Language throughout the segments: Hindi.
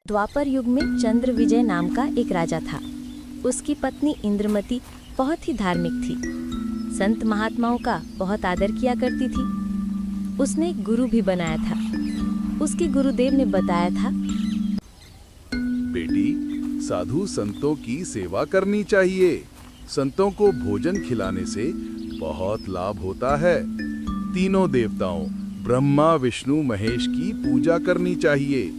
द्वापर युग में चंद्र विजय नाम का एक राजा था। उसकी पत्नी इंद्रमती बहुत ही धार्मिक थी। संत महात्माओं का बहुत आदर किया करती थी। उसने एक गुरु भी बनाया था। उसके गुरुदेव ने बताया था, बेटी, साधु संतों की सेवा करनी चाहिए। संतों को भोजन खिलाने से बहुत लाभ होता है। तीनों देवताओं ब्रह्मा विष्णु महेश की पूजा करनी चाहिए।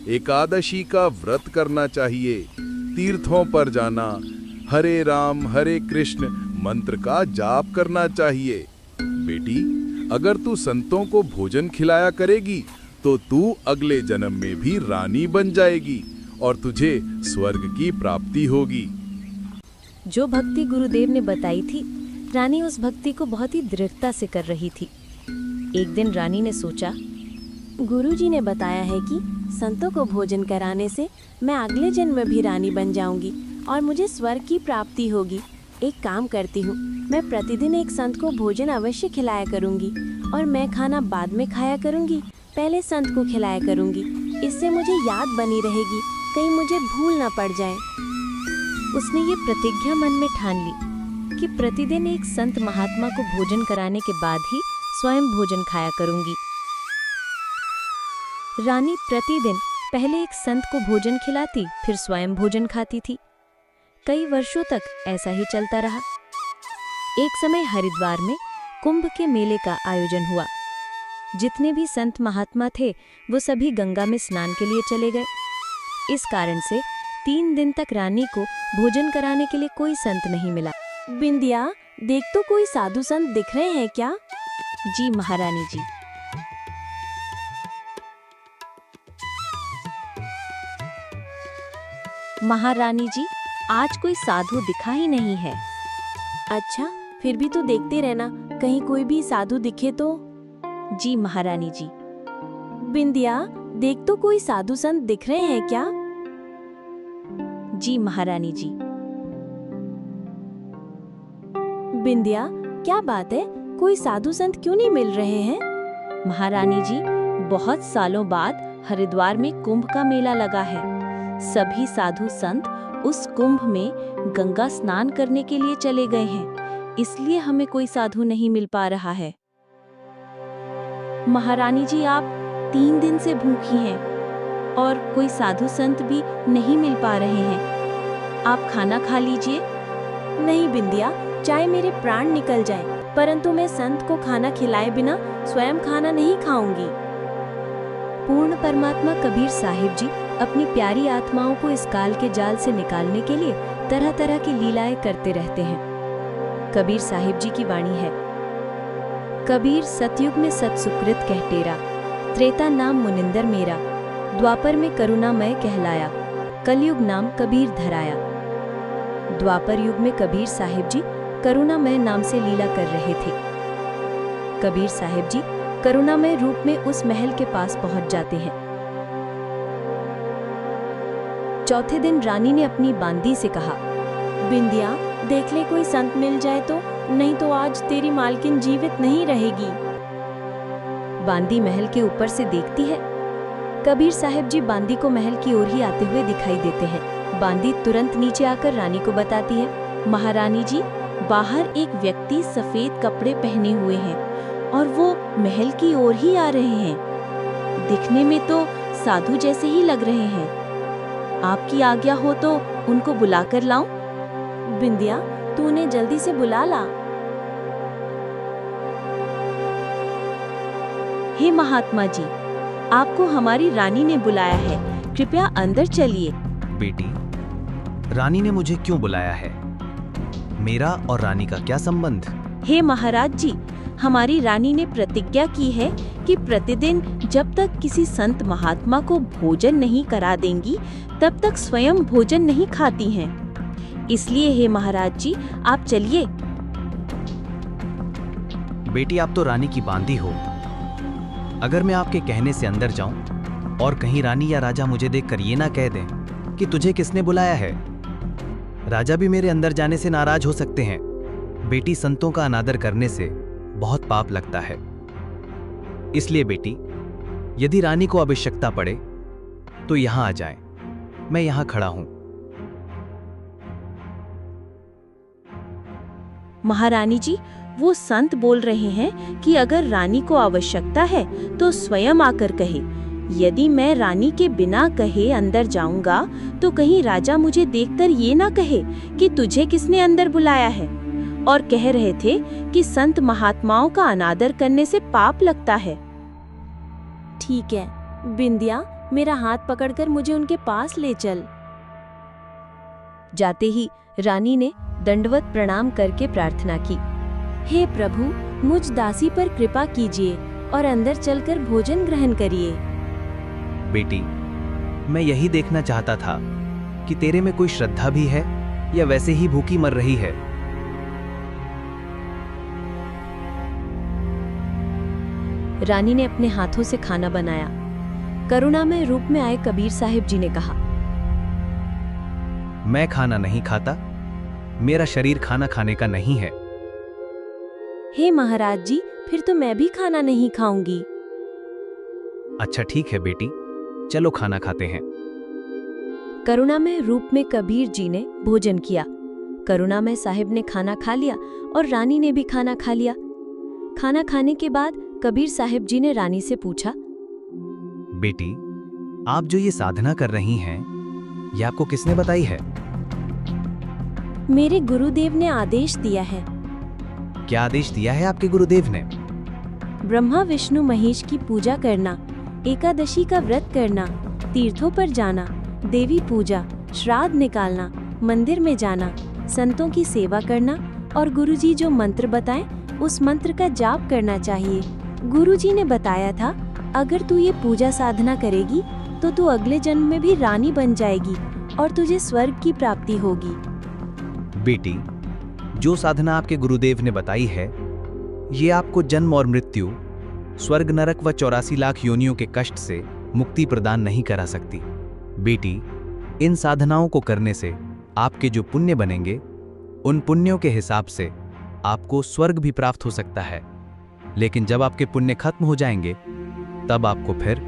एकादशी का व्रत करना चाहिए। तीर्थों पर जाना, हरे राम हरे कृष्ण मंत्र का जाप करना चाहिए। बेटी, अगर तू संतों को भोजन खिलाया करेगी तो तू अगले जन्म में भी रानी बन जाएगी और तुझे स्वर्ग की प्राप्ति होगी। जो भक्ति गुरुदेव ने बताई थी, रानी उस भक्ति को बहुत ही दृढ़ता से कर रही थी। एक दिन रानी ने सोचा, गुरुजी ने बताया है कि संतों को भोजन कराने से मैं अगले जन्म में भी रानी बन जाऊंगी और मुझे स्वर्ग की प्राप्ति होगी। एक काम करती हूँ, मैं प्रतिदिन एक संत को भोजन अवश्य खिलाया करूंगी और मैं खाना बाद में खाया करूंगी, पहले संत को खिलाया करूंगी। इससे मुझे याद बनी रहेगी, कहीं मुझे भूल ना पड़ जाए। उसने ये प्रतिज्ञा मन में ठान ली कि प्रतिदिन एक संत महात्मा को भोजन कराने के बाद ही स्वयं भोजन खाया करूंगी। रानी प्रतिदिन पहले एक संत को भोजन खिलाती, फिर स्वयं भोजन खाती थी। कई वर्षों तक ऐसा ही चलता रहा। एक समय हरिद्वार में कुंभ के मेले का आयोजन हुआ। जितने भी संत महात्मा थे वो सभी गंगा में स्नान के लिए चले गए। इस कारण से 3 दिन तक रानी को भोजन कराने के लिए कोई संत नहीं मिला। बिंदिया, देख तो कोई साधु संत दिख रहे हैं क्या? जी महारानी जी। महारानी जी, आज कोई साधु दिखा ही नहीं है। अच्छा, फिर भी तो देखते रहना, कहीं कोई भी साधु दिखे तो। जी महारानी जी। बिंदिया, देख तो कोई साधु संत दिख रहे हैं क्या? जी महारानी जी। बिंदिया, क्या बात है, कोई साधु संत क्यों नहीं मिल रहे हैं? महारानी जी, बहुत सालों बाद हरिद्वार में कुंभ का मेला लगा है। सभी साधु संत उस कुंभ में गंगा स्नान करने के लिए चले गए हैं, इसलिए हमें कोई साधु नहीं मिल पा रहा है। महारानी जी, आप 3 दिन से भूखी हैं और कोई साधु संत भी नहीं मिल पा रहे हैं। आप खाना खा लीजिए। नहीं बिंदिया, चाहे मेरे प्राण निकल जाए, परंतु मैं संत को खाना खिलाए बिना स्वयं खाना नहीं खाऊंगी। पूर्ण परमात्मा कबीर साहिब जी अपनी प्यारी आत्माओं को इस काल के जाल से निकालने के लिए तरह तरह की लीलाएं करते रहते हैं। कबीर साहिब जी की वाणी है, कबीर सतयुग में सत सुकृत कह टेरा, त्रेता नाम मुनिंदर मेरा, द्वापर में करुणामय कहलाया, कलयुग नाम कबीर धराया। द्वापर युग में कबीर साहिब जी करुणामय नाम से लीला कर रहे थे। कबीर साहिब जी करुणामय रूप में उस महल के पास पहुंच जाते हैं। चौथे दिन रानी ने अपनी बांदी से कहा, बिंदिया, देख ले कोई संत मिल जाए तो, नहीं तो आज तेरी मालकिन जीवित नहीं रहेगी। बांदी महल के ऊपर से देखती है। कबीर साहिब जी बांदी को महल की ओर ही आते हुए दिखाई देते हैं। बांदी तुरंत नीचे आकर रानी को बताती है, महारानी जी, बाहर एक व्यक्ति सफेद कपड़े पहने हुए हैं और वो महल की ओर ही आ रहे हैं। दिखने में तो साधु जैसे ही लग रहे हैं। आपकी आज्ञा हो तो उनको बुलाकर लाऊं? बिंदिया, तू उन्हें जल्दी से बुला ला। हे महात्मा जी, आपको हमारी रानी ने बुलाया है, कृपया अंदर चलिए। बेटी, रानी ने मुझे क्यों बुलाया है? मेरा और रानी का क्या संबंध? हे महाराज जी, हमारी रानी ने प्रतिज्ञा की है कि प्रतिदिन जब तक किसी संत महात्मा को भोजन नहीं करा देंगी, तब तक स्वयं भोजन नहीं खाती हैं। इसलिए हे महाराज जी, आप चलिए। बेटी, आप तो रानी की बांदी हो। अगर मैं आपके कहने से अंदर जाऊं और कहीं रानी या राजा मुझे देखकर ये ना कह दें कि तुझे किसने बुलाया है, राजा भी मेरे अंदर जाने से नाराज हो सकते हैं। बेटी, संतों का अनादर करने से बहुत पाप लगता है। इसलिए बेटी, यदि रानी को आवश्यकता पड़े तो यहाँ आ जाएं। मैं यहाँ खड़ा हूँ। महारानी जी, वो संत बोल रहे हैं कि अगर रानी को आवश्यकता है तो स्वयं आकर कहे। यदि मैं रानी के बिना कहे अंदर जाऊंगा तो कहीं राजा मुझे देखकर ये ना कहे कि तुझे किसने अंदर बुलाया है। और कह रहे थे कि संत महात्माओं का अनादर करने से पाप लगता है। ठीक है बिंदिया, मेरा हाथ पकड़कर मुझे उनके पास ले चल। जाते ही रानी ने दंडवत प्रणाम करके प्रार्थना की। हे प्रभु, मुझ दासी पर कृपा कीजिए और अंदर चलकर भोजन ग्रहण करिए। बेटी, मैं यही देखना चाहता था कि तेरे में कोई श्रद्धा भी है या वैसे ही भूखी मर रही है। रानी ने अपने हाथों से खाना बनाया। करुणामय रूप में आए कबीर साहिब जी ने कहा, मैं खाना नहीं खाता, मेरा शरीर खाना खाने का नहीं है। हे महाराज जी, फिर तो मैं भी खाना नहीं खाऊंगी। अच्छा ठीक है बेटी, चलो खाना खाते हैं। करुणामय रूप में कबीर जी ने भोजन किया। करुणामय साहिब ने खाना खा लिया और रानी ने भी खाना खा लिया। खाना खाने के बाद कबीर साहिब जी ने रानी से पूछा, बेटी, आप जो ये साधना कर रही हैं, ये आपको किसने बताई है? मेरे गुरुदेव ने आदेश दिया है। क्या आदेश दिया है आपके गुरुदेव ने? ब्रह्मा विष्णु महेश की पूजा करना, एकादशी का व्रत करना, तीर्थों पर जाना, देवी पूजा, श्राद्ध निकालना, मंदिर में जाना, संतों की सेवा करना और गुरुजी जो मंत्र बताएं उस मंत्र का जाप करना चाहिए। गुरुजी ने बताया था, अगर तू ये पूजा साधना करेगी तो तू अगले जन्म में भी रानी बन जाएगी और तुझे स्वर्ग की प्राप्ति होगी। बेटी, जो साधना आपके गुरुदेव ने बताई है, ये आपको जन्म और मृत्यु, स्वर्ग नरक व 84 लाख योनियों के कष्ट से मुक्ति प्रदान नहीं करा सकती। बेटी, इन साधनाओं को करने से आपके जो पुण्य बनेंगे, उन पुण्यों के हिसाब से आपको स्वर्ग भी प्राप्त हो सकता है। लेकिन जब आपके पुण्य खत्म हो जाएंगे, तब आपको फिर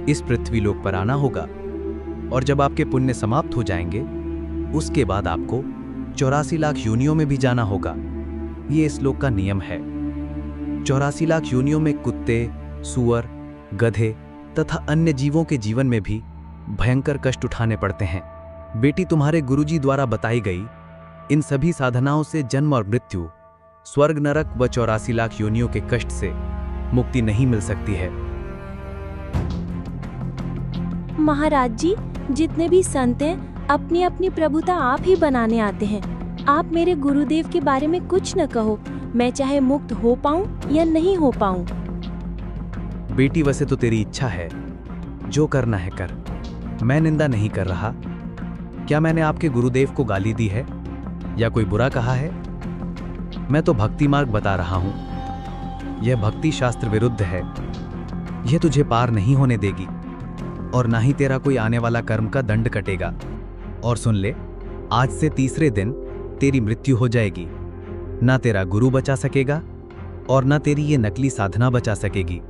इस पृथ्वी लोक पर आना होगा। और जब आपके पुण्य समाप्त हो जाएंगे, उसके बाद आपको 84 लाख योनियों में भी जाना होगा। ये इस लोक का नियम है। 84 लाख योनियों में कुत्ते, सूअर, गधे तथा अन्य जीवों के जीवन में भी भयंकर कष्ट उठाने पड़ते हैं। बेटी, तुम्हारे गुरुजी द्वारा बताई गई इन सभी साधनाओं से जन्म और मृत्यु, स्वर्ग नरक व 84 लाख योनियों के कष्ट से मुक्ति नहीं मिल सकती है। महाराज जी, जितने भी संत हैं अपनी अपनी प्रभुता आप ही बनाने आते हैं। आप मेरे गुरुदेव के बारे में कुछ न कहो, मैं चाहे मुक्त हो पाऊं या नहीं हो पाऊं। बेटी, वैसे तो तेरी इच्छा है, जो करना है कर, मैं निंदा नहीं कर रहा। क्या मैंने आपके गुरुदेव को गाली दी है या कोई बुरा कहा है? मैं तो भक्ति मार्ग बता रहा हूं। यह भक्ति शास्त्र विरुद्ध है। यह तुझे पार नहीं होने देगी और ना ही तेरा कोई आने वाला कर्म का दंड कटेगा। और सुन ले, आज से तीसरे दिन तेरी मृत्यु हो जाएगी। ना तेरा गुरु बचा सकेगा और ना तेरी ये नकली साधना बचा सकेगी।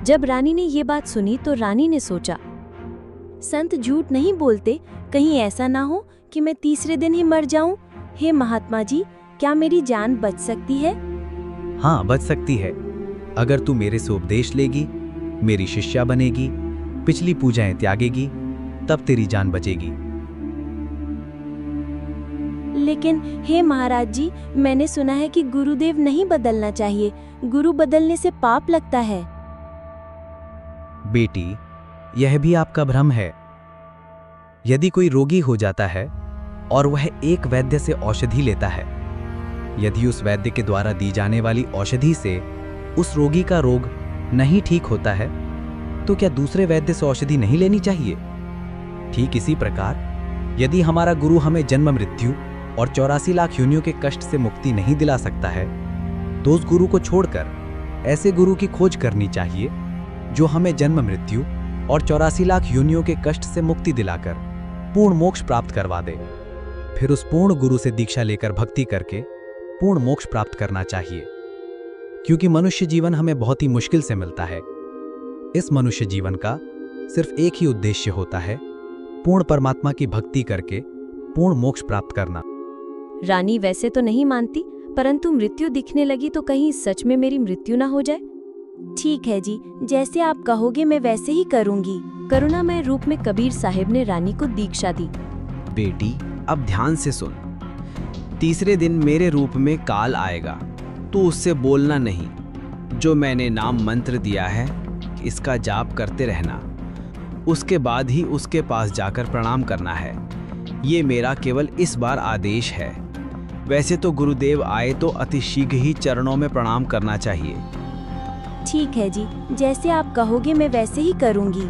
जब रानी ने ये बात सुनी तो रानी ने सोचा, संत झूठ नहीं बोलते, कहीं ऐसा ना हो कि मैं तीसरे दिन ही मर जाऊं। हे महात्मा जी, क्या मेरी जान बच सकती है? हाँ, बच सकती है। अगर तू मेरे से उपदेश लेगी, मेरी शिष्या बनेगी, पिछली पूजाएं त्यागेगी, तब तेरी जान बचेगी। लेकिन हे महाराज जी, मैंने सुना है कि गुरुदेव नहीं बदलना चाहिए, गुरु बदलने से पाप लगता है। बेटी, यह भी आपका भ्रम है। यदि कोई रोगी हो जाता है और वह एक वैद्य से औषधि लेता है, यदि उस वैद्य के द्वारा दी जाने वाली औषधि से उस रोगी का रोग नहीं ठीक होता है, तो क्या दूसरे वैद्य से औषधि नहीं लेनी चाहिए? ठीक इसी प्रकार यदि हमारा गुरु हमें जन्म मृत्यु और 84 लाख योनियों के कष्ट से मुक्ति नहीं दिला सकता है, तो उस गुरु को छोड़कर ऐसे गुरु की खोज करनी चाहिए जो हमें जन्म मृत्यु और 84 लाख योनियों के कष्ट से मुक्ति दिलाकर पूर्ण मोक्ष प्राप्त करवा दे। फिर उस पूर्ण गुरु से दीक्षा लेकर भक्ति करके पूर्ण मोक्ष प्राप्त करना चाहिए। क्योंकि मनुष्य जीवन हमें बहुत ही मुश्किल से मिलता है। इस मनुष्य जीवन का सिर्फ एक ही उद्देश्य होता है पूर्ण परमात्मा की भक्ति करके पूर्ण मोक्ष प्राप्त करना। रानी वैसे तो नहीं मानती, परंतु मृत्यु दिखने लगी तो कहीं सच में मेरी मृत्यु ना हो जाए। ठीक है जी, जैसे आप कहोगे मैं वैसे ही करूंगी। करुणामय रूप में कबीर साहिब ने रानी को दीक्षा दी। बेटी, अब ध्यान से सुन। तीसरे दिन मेरे रूप में काल आएगा, तू उससे बोलना नहीं। जो मैंने नाम मंत्र दिया है इसका जाप करते रहना। उसके बाद ही उसके पास जाकर प्रणाम करना है। ये मेरा केवल इस बार आदेश है। वैसे तो गुरुदेव आए तो अति शीघ्र ही चरणों में प्रणाम करना चाहिए। ठीक है जी, जैसे आप कहोगे मैं वैसे ही करूंगी।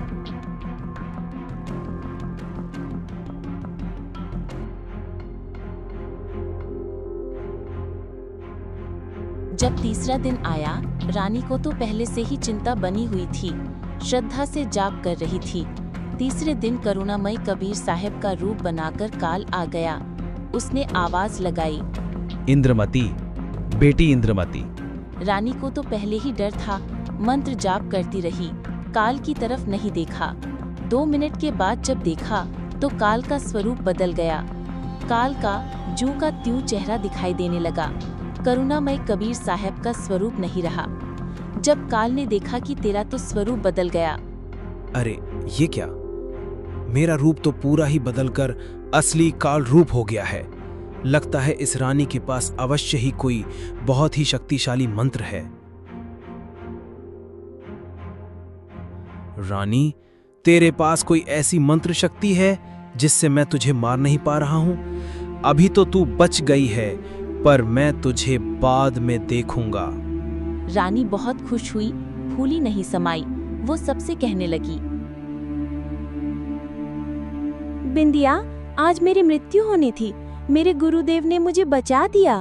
जब तीसरा दिन आया, रानी को तो पहले से ही चिंता बनी हुई थी। श्रद्धा से जाप कर रही थी। तीसरे दिन करुणामय कबीर साहब का रूप बनाकर काल आ गया। उसने आवाज लगाई, इंद्रमती, बेटी इंद्रमती। रानी को तो पहले ही डर था। मंत्र जाप करती रही, काल की तरफ नहीं देखा। 2 मिनट के बाद जब देखा तो काल का स्वरूप बदल गया। काल का जू का त्यों चेहरा दिखाई देने लगा। करुणामय कबीर साहब का स्वरूप नहीं रहा। जब काल ने देखा कि तेरा तो स्वरूप बदल गया। अरे ये क्या, मेरा रूप तो पूरा ही बदलकर असली काल रूप हो गया है। लगता है इस रानी के पास अवश्य ही कोई बहुत ही शक्तिशाली मंत्र है। रानी, तेरे पास कोई ऐसी मंत्र शक्ति है जिससे मैं तुझे मार नहीं पा रहा हूं? अभी तो तू बच गई है, पर मैं तुझे बाद में देखूंगा। रानी बहुत खुश हुई, फूली नहीं समाई। वो सबसे कहने लगी, बिंदिया, आज मेरी मृत्यु होनी थी। मेरे गुरुदेव ने मुझे बचा दिया।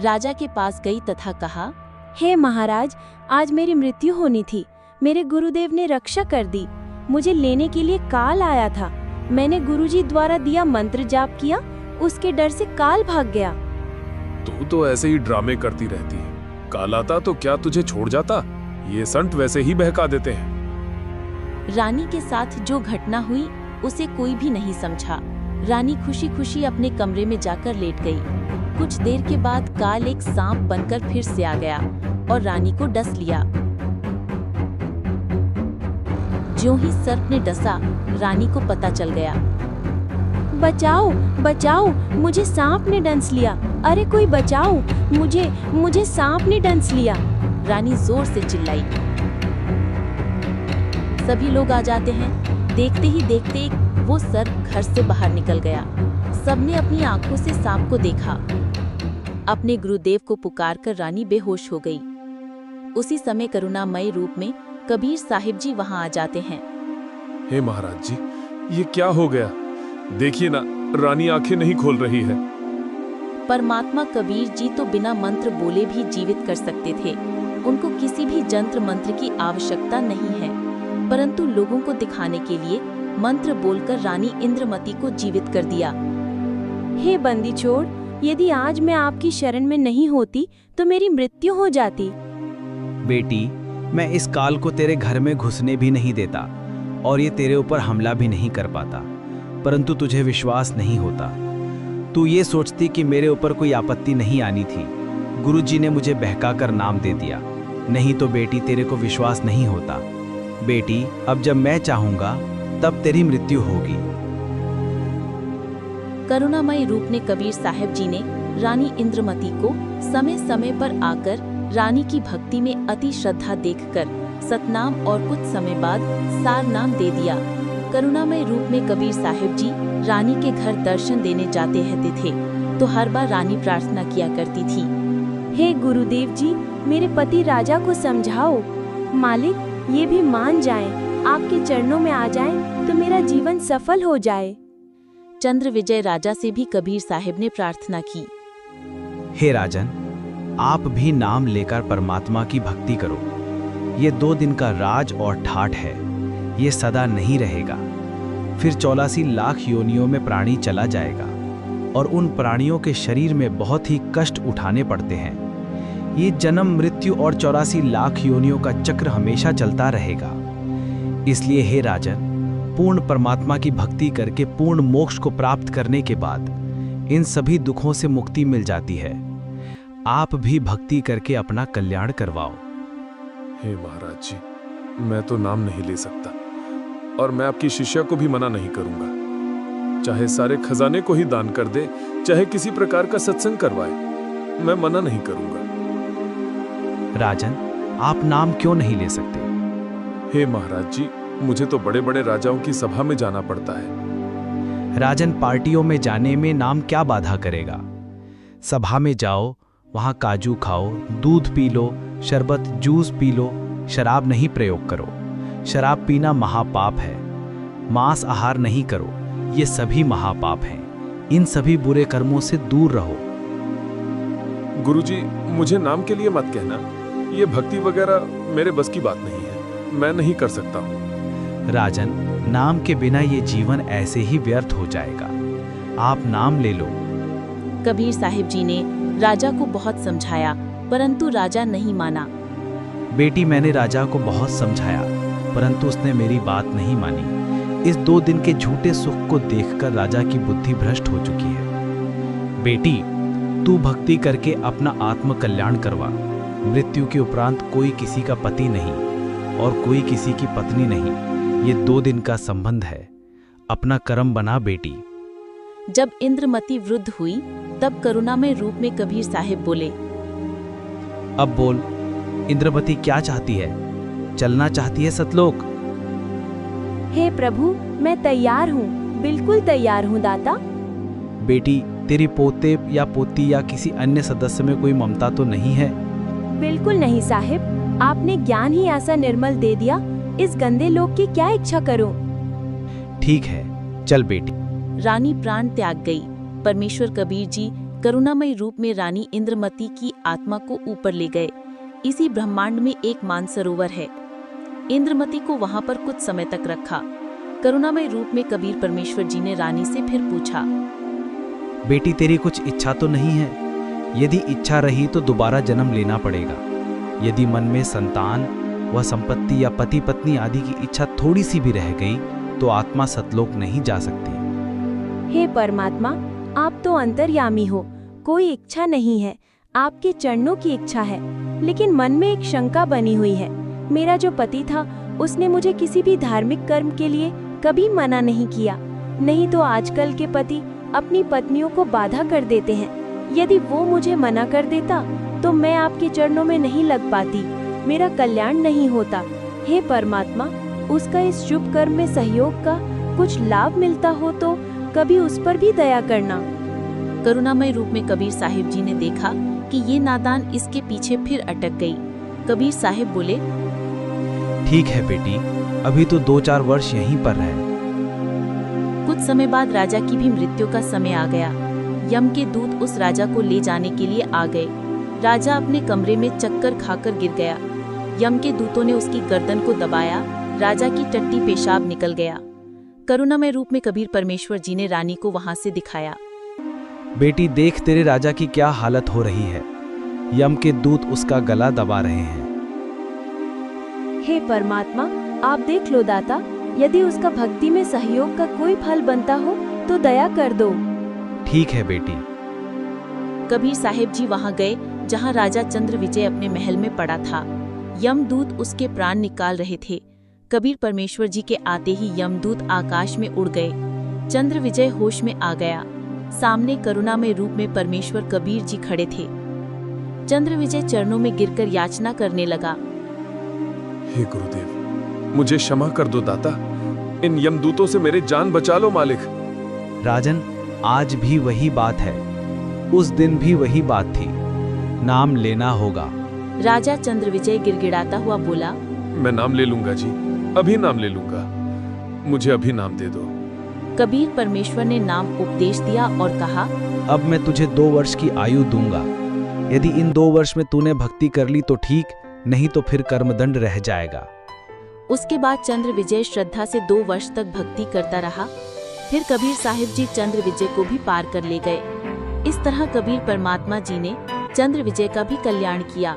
राजा के पास गई तथा कहा, हे महाराज, आज मेरी मृत्यु होनी थी। मेरे गुरुदेव ने रक्षा कर दी। मुझे लेने के लिए काल आया था। मैंने गुरुजी द्वारा दिया मंत्र जाप किया, उसके डर से काल भाग गया। तू तो ऐसे ही ड्रामे करती रहती है। काल आता तो क्या तुझे छोड़ जाता? ये संत वैसे ही बहका देते हैं। रानी के साथ जो घटना हुई उसे कोई भी नहीं समझा। रानी खुशी खुशी अपने कमरे में जाकर लेट गई। कुछ देर के बाद काल एक सांप बनकर फिर से आ गया और रानी को डस लिया। ज्यों ही सर्प ने डसा, रानी को पता चल गया। बचाओ, बचाओ, मुझे सांप ने डंस लिया। अरे कोई बचाओ, मुझे सांप ने डंस लिया। रानी जोर से चिल्लाई। सभी लोग आ जाते हैं। देखते ही देखते वो सर्प घर से बाहर निकल गया। सबने अपनी आंखों से सांप को देखा। अपने गुरुदेव को पुकारकर रानी बेहोश हो गई। उसी समय करुणामय रूप में कबीर साहिब जी वहां आ जाते हैं। हे महाराज जी, ये क्या हो गया? देखिए ना, रानी आंखें नहीं खोल रही है। परमात्मा कबीर जी तो बिना मंत्र बोले भी जीवित कर सकते थे। उनको किसी भी जंत्र मंत्र की आवश्यकता नहीं है, परंतु लोगों को दिखाने के लिए मंत्र बोलकर रानी इंद्रमती को जीवित कर दिया। हे बंदी छोड़, यदि आज मैं आपकी शरण में नहीं होती तो मेरी मृत्यु हो जाती। बेटी, मैं इस काल को तेरे घर में घुसने भी नहीं देता और ये तेरे ऊपर हमला भी नहीं कर पाता, परंतु तुझे विश्वास नहीं होता। तू ये सोचती कि मेरे ऊपर कोई आपत्ति नहीं आनी थी। गुरुजी ने मुझे बहकाकर नाम दे दिया। नहीं तो बेटी, तेरे को विश्वास नहीं होता। बेटी, अब जब मैं चाहूंगा तब तेरी मृत्यु होगी। करुणामय रूप में कबीर साहब जी ने रानी इंद्रमती को समय समय पर आकर रानी की भक्ति में अति श्रद्धा देखकर सतनाम और कुछ समय बाद सार नाम दे दिया। करुणामय रूप में कबीर साहब जी रानी के घर दर्शन देने जाते रहते थे तो हर बार रानी प्रार्थना किया करती थी, हे गुरुदेव जी, मेरे पति राजा को समझाओ। मालिक, ये भी मान जाएं, आपके चरणों में आ जाएं तो मेरा जीवन सफल हो जाए। चंद्र विजय राजा से भी कबीर साहिब ने प्रार्थना की, हे राजन, आप भी नाम लेकर परमात्मा की भक्ति करो। ये 2 दिन का राज और ठाठ है, ये सदा नहीं रहेगा। फिर 84 लाख योनियों में प्राणी चला जाएगा और उन प्राणियों के शरीर में बहुत ही कष्ट उठाने पड़ते हैं। ये जन्म मृत्यु और 84 लाख योनियों का चक्र हमेशा चलता रहेगा। इसलिए हे राजन, पूर्ण परमात्मा की भक्ति करके पूर्ण मोक्ष को प्राप्त करने के बाद इन सभी दुखों से मुक्ति मिल जाती है। आप भी भक्ति करके अपना कल्याण करवाओ। हे महाराज जी, मैं तो नाम नहीं ले सकता और मैं आपकी शिष्या को भी मना नहीं करूंगा। चाहे सारे खजाने को ही दान कर दे, चाहे किसी प्रकार का सत्संग करवाए, मैं मना नहीं करूंगा। राजन, आप नाम क्यों नहीं ले सकते? हे महाराज जी, मुझे तो बड़े बड़े राजाओं की सभा में जाना पड़ता है। राजन, पार्टियों में जाने में नाम क्या बाधा करेगा? सभा में जाओ, वहां काजू खाओ, दूध पी लो, शरबत जूस पी लो, शराब नहीं प्रयोग करो। शराब पीना महापाप है। मांस आहार नहीं करो, ये सभी महापाप हैं। इन सभी बुरे कर्मों से दूर रहो। गुरुजी, मुझे नाम के लिए मत कहना। ये भक्ति वगैरह मेरे बस की बात नहीं है, मैं नहीं कर सकता हूँ। राजन, नाम के बिना ये जीवन ऐसे ही व्यर्थ हो जाएगा। आप नाम ले लो। कबीर साहिब जी ने राजा को बहुत समझाया, परंतु राजा नहीं माना। बेटी, मैंने राजा को बहुत समझाया, परंतु उसने मेरी बात नहीं मानी। इस 2 दिन के झूठे सुख को देखकर राजा की बुद्धि भ्रष्ट हो चुकी है। बेटी, तू भक्ति करके अपना आत्म कल्याण करवा। मृत्यु के उपरांत कोई किसी का पति नहीं और कोई किसी की पत्नी नहीं। ये 2 दिन का संबंध है। अपना कर्म बना बेटी। जब इंद्रमती वृद्ध हुई, तब करुणामय रूप में कबीर साहिब बोले, अब बोल, इंद्रमती क्या चाहती है? चलना चाहती है सतलोक? हे प्रभु, मैं तैयार हूँ, बिल्कुल तैयार हूँ दाता। बेटी, तेरी पोते या पोती या किसी अन्य सदस्य में कोई ममता तो नहीं है? बिल्कुल नहीं साहिब, आपने ज्ञान ही ऐसा निर्मल दे दिया, इस गंदे लोक की क्या इच्छा करूं? ठीक है, चल बेटी। रानी प्राण त्याग गई। परमेश्वर कबीर जी करुणामय रूप में रानी इंद्रमती की आत्मा को ऊपर ले गए। इसी ब्रह्मांड में एक मानसरोवर है। इंद्रमती को वहां पर कुछ समय तक रखा। करुणामय रूप में कबीर परमेश्वर जी ने रानी से फिर पूछा, बेटी, तेरी कुछ इच्छा तो नहीं है? यदि इच्छा रही तो दोबारा जन्म लेना पड़ेगा। यदि मन में संतान व संपत्ति या पति पत्नी आदि की इच्छा थोड़ी सी भी रह गई तो आत्मा सतलोक नहीं जा सकती। हे परमात्मा, आप तो अंतर्यामी हो, कोई इच्छा नहीं है, आपके चरणों की इच्छा है। लेकिन मन में एक शंका बनी हुई है। मेरा जो पति था, उसने मुझे किसी भी धार्मिक कर्म के लिए कभी मना नहीं किया। नहीं तो आजकल के पति अपनी पत्नियों को बाधा कर देते हैं। यदि वो मुझे मना कर देता तो मैं आपके चरणों में नहीं लग पाती, मेरा कल्याण नहीं होता। हे परमात्मा, उसका इस शुभ कर्म में सहयोग का कुछ लाभ मिलता हो तो कभी उस पर भी दया करना। करुणामय रूप में कबीर साहिब जी ने देखा कि ये नादान इसके पीछे फिर अटक गई। कबीर साहिब बोले, ठीक है बेटी, अभी तो 2-4 वर्ष यहीं पर रहे। कुछ समय बाद राजा की भी मृत्यु का समय आ गया। यम के दूत उस राजा को ले जाने के लिए आ गए। राजा अपने कमरे में चक्कर खाकर गिर गया। यम के दूतों ने उसकी गर्दन को दबाया। राजा की टट्टी पेशाब निकल गया। करुणामय रूप में कबीर परमेश्वर जी ने रानी को वहां से दिखाया। बेटी, देख तेरे राजा की क्या हालत हो रही है। यम के दूत उसका गला दबा रहे हैं। हे परमात्मा, आप देख लो दाता, यदि उसका भक्ति में सहयोग का कोई फल बनता हो तो दया कर दो। ठीक है बेटी। कबीर साहिब जी वहां गए जहां राजा चंद्र विजय अपने महल में पड़ा था। यमदूत उसके प्राण निकाल रहे थे। कबीर परमेश्वर जी के आते ही यमदूत आकाश में उड़ गए। चंद्र विजय होश में आ गया। सामने करुणामय रूप में परमेश्वर कबीर जी खड़े थे। चंद्र विजय चरणों में गिरकर याचना करने लगा, हे गुरुदेव, मुझे क्षमा कर दो दाता। इन यमदूतों से मेरी जान बचा लो मालिक। राजन, आज भी वही बात है, उस दिन भी वही बात थी। नाम लेना होगा। राजा चंद्र विजय गिड़गिड़ाता हुआ बोला, मैं नाम ले लूंगा जी, अभी नाम ले लूंगा। मुझे अभी नाम दे दो। कबीर परमेश्वर ने नाम उपदेश दिया और कहा, अब मैं तुझे 2 वर्ष की आयु दूंगा। यदि इन 2 वर्ष में तूने भक्ति कर ली तो ठीक, नहीं तो फिर कर्मदंड रह जाएगा। उसके बाद चंद्र विजय श्रद्धा से 2 वर्ष तक भक्ति करता रहा। फिर कबीर साहिब जी चंद्र विजय को भी पार कर ले गए। इस तरह कबीर परमात्मा जी ने चंद्र विजय का भी कल्याण किया।